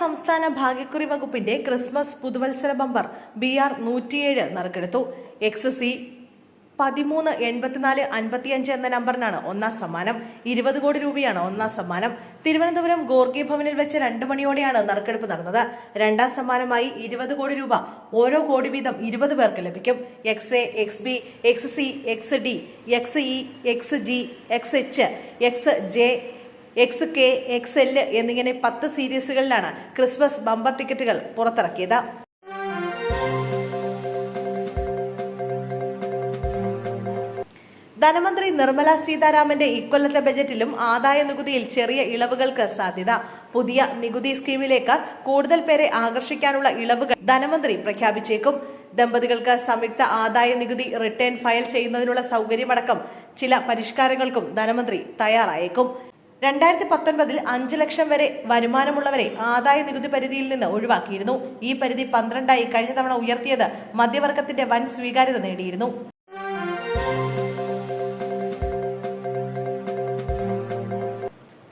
സംസ്ഥാന ഭാഗ്യക്കുറി വകുപ്പിന്റെ ക്രിസ്മസ് പുതുവത്സര ബമ്പർ BR 107 നറുക്കെടുത്തു. XC 138455 എന്ന നമ്പറിനാണ് ഒന്നാം സമ്മാനം. 20 കോടി രൂപയാണ് ഒന്നാം സമ്മാനം. തിരുവനന്തപുരം ഗോർക്കി ഭവനിൽ വെച്ച് 2 മണിയോടെയാണ് നറുക്കെടുപ്പ് നടന്നത്. രണ്ടാം സമ്മാനമായി 20 കോടി രൂപ ഓരോ കോടി വീതം 20 പേർക്ക് ലഭിക്കും. XA, XB, XC, XD, XE, XG, XH, XJ, XK, XL എന്നിങ്ങനെ 10 സീരീസുകളിലാണ് ക്രിസ്മസ് ബമ്പർ ടിക്കറ്റുകൾ പുറത്തിറക്കിയത്. ധനമന്ത്രി നിർമ്മല സീതാരാമന്റെ ഇക്കൊല്ലത്തെ ബജറ്റിലും ആദായ നികുതിയിൽ ചെറിയ ഇളവുകൾക്ക് സാധ്യത. പുതിയ നികുതി സ്കീമിലേക്ക് കൂടുതൽ പേരെ ആകർഷിക്കാനുള്ള ഇളവുകൾ ധനമന്ത്രി പ്രഖ്യാപിച്ചേക്കും. ദമ്പതികൾക്ക് സംയുക്ത ആദായ നികുതി റിട്ടേൺ ഫയൽ ചെയ്യുന്നതിനുള്ള സൗകര്യമടക്കം ചില പരിഷ്കാരങ്ങൾക്കും ധനമന്ത്രി തയ്യാറായേക്കും. 2019 5 ലക്ഷം വരെ വരുമാനമുള്ളവരെ ആദായ നികുതി പരിധിയിൽ നിന്ന് ഒഴിവാക്കിയിരുന്നു. ഈ പരിധി 12ആയി കഴിഞ്ഞ തവണ ഉയർത്തിയത് മധ്യവർഗത്തിന്റെ വൻ സ്വീകാര്യത നേടിയിരുന്നു.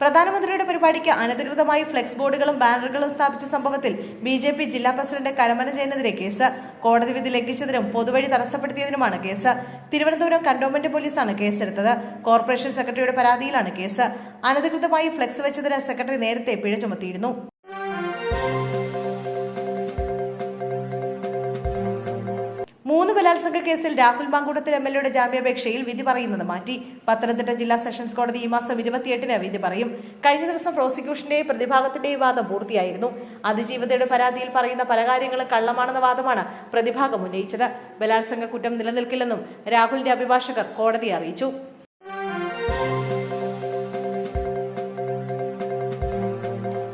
പ്രധാനമന്ത്രിയുടെ പരിപാടിക്ക് അനധികൃതമായി ഫ്ലെക്സ് ബോർഡുകളും ബാനറുകളും സ്ഥാപിച്ച സംഭവത്തിൽ BJP ജില്ലാ പ്രസിഡന്റ് കരമന ജയനെതിരെ കേസ്. കോടതി വിധി ലംഘിച്ചതിനും പൊതുവഴി തടസ്സപ്പെടുത്തിയതിനുമാണ് കേസ്. തിരുവനന്തപുരം കന്റോൺമെന്റ് പോലീസാണ് കേസെടുത്തത്. കോർപ്പറേഷൻ സെക്രട്ടറിയുടെ പരാതിയിലാണ് കേസ്. അനധികൃതമായി ഫ്ലെക്സ് വെച്ചതിന് സെക്രട്ടറി നേരത്തെ പിഴ ചുമത്തിയിരുന്നു. മൂന്ന് ബലാത്സംഗ കേസിൽ രാഹുൽ മാങ്കൂട്ടത്തിൽ MLAയുടെ ജാമ്യാപേക്ഷയിൽ വിധി പറയുന്നത് മാറ്റി. പത്തനംതിട്ട ജില്ലാ സെഷൻസ് കോടതി ഈ മാസം 28-ന് വിധി പറയും. കഴിഞ്ഞ ദിവസം പ്രോസിക്യൂഷന്റെയും പ്രതിഭാഗത്തിന്റെയും വാദം പൂർത്തിയായിരുന്നു. അതിജീവിതയുടെ പരാതിയിൽ പറയുന്ന പല കാര്യങ്ങളും കള്ളമാണെന്ന വാദമാണ് പ്രതിഭാഗം ഉന്നയിച്ചത്. ബലാത്സംഗ കുറ്റം നിലനിൽക്കില്ലെന്നും രാഹുലിന്റെ അഭിഭാഷകർ കോടതിയെ അറിയിച്ചു.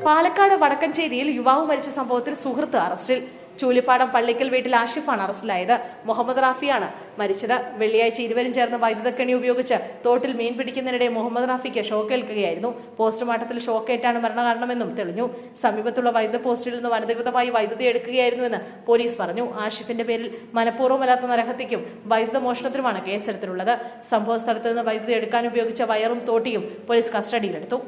പാലക്കാട് വടക്കഞ്ചേരിയിൽ യുവാവ് മരിച്ച സംഭവത്തിൽ സുഹൃത്ത് അറസ്റ്റിൽ. ചൂലിപ്പാടം പള്ളിക്കൽ വീട്ടിൽ ആഷിഫാണ് അറസ്റ്റിലായത്. മുഹമ്മദ് റാഫിയാണ് മരിച്ചത്. വെള്ളിയാഴ്ച ഇരുവരും ചേർന്ന് വൈദ്യുതക്കണി ഉപയോഗിച്ച് തോട്ടിൽ മീൻ പിടിക്കുന്നതിനിടെ മുഹമ്മദ് റാഫിക്ക് ഷോക്കേൽക്കുകയായിരുന്നു. പോസ്റ്റ്മോർട്ടത്തിൽ ഷോക്കേറ്റാണ് മരണകാരണമെന്നും തെളിഞ്ഞു. സമീപത്തുള്ള വൈദ്യുത പോസ്റ്റിൽ നിന്ന് അനധികൃതമായി വൈദ്യുതി എടുക്കുകയായിരുന്നുവെന്ന് പോലീസ് പറഞ്ഞു. ആഷിഫിന്റെ പേരിൽ മനഃപൂർവ്വമല്ലാത്ത നരഹത്യയ്ക്കും വൈദ്യുത മോഷണത്തിനുമാണ് കേസെടുത്തിട്ടുള്ളത്. സംഭവ സ്ഥലത്ത് നിന്ന് വൈദ്യുതി എടുക്കാൻ ഉപയോഗിച്ച വയറും തോട്ടിയും പോലീസ് കസ്റ്റഡിയിലെടുത്തു.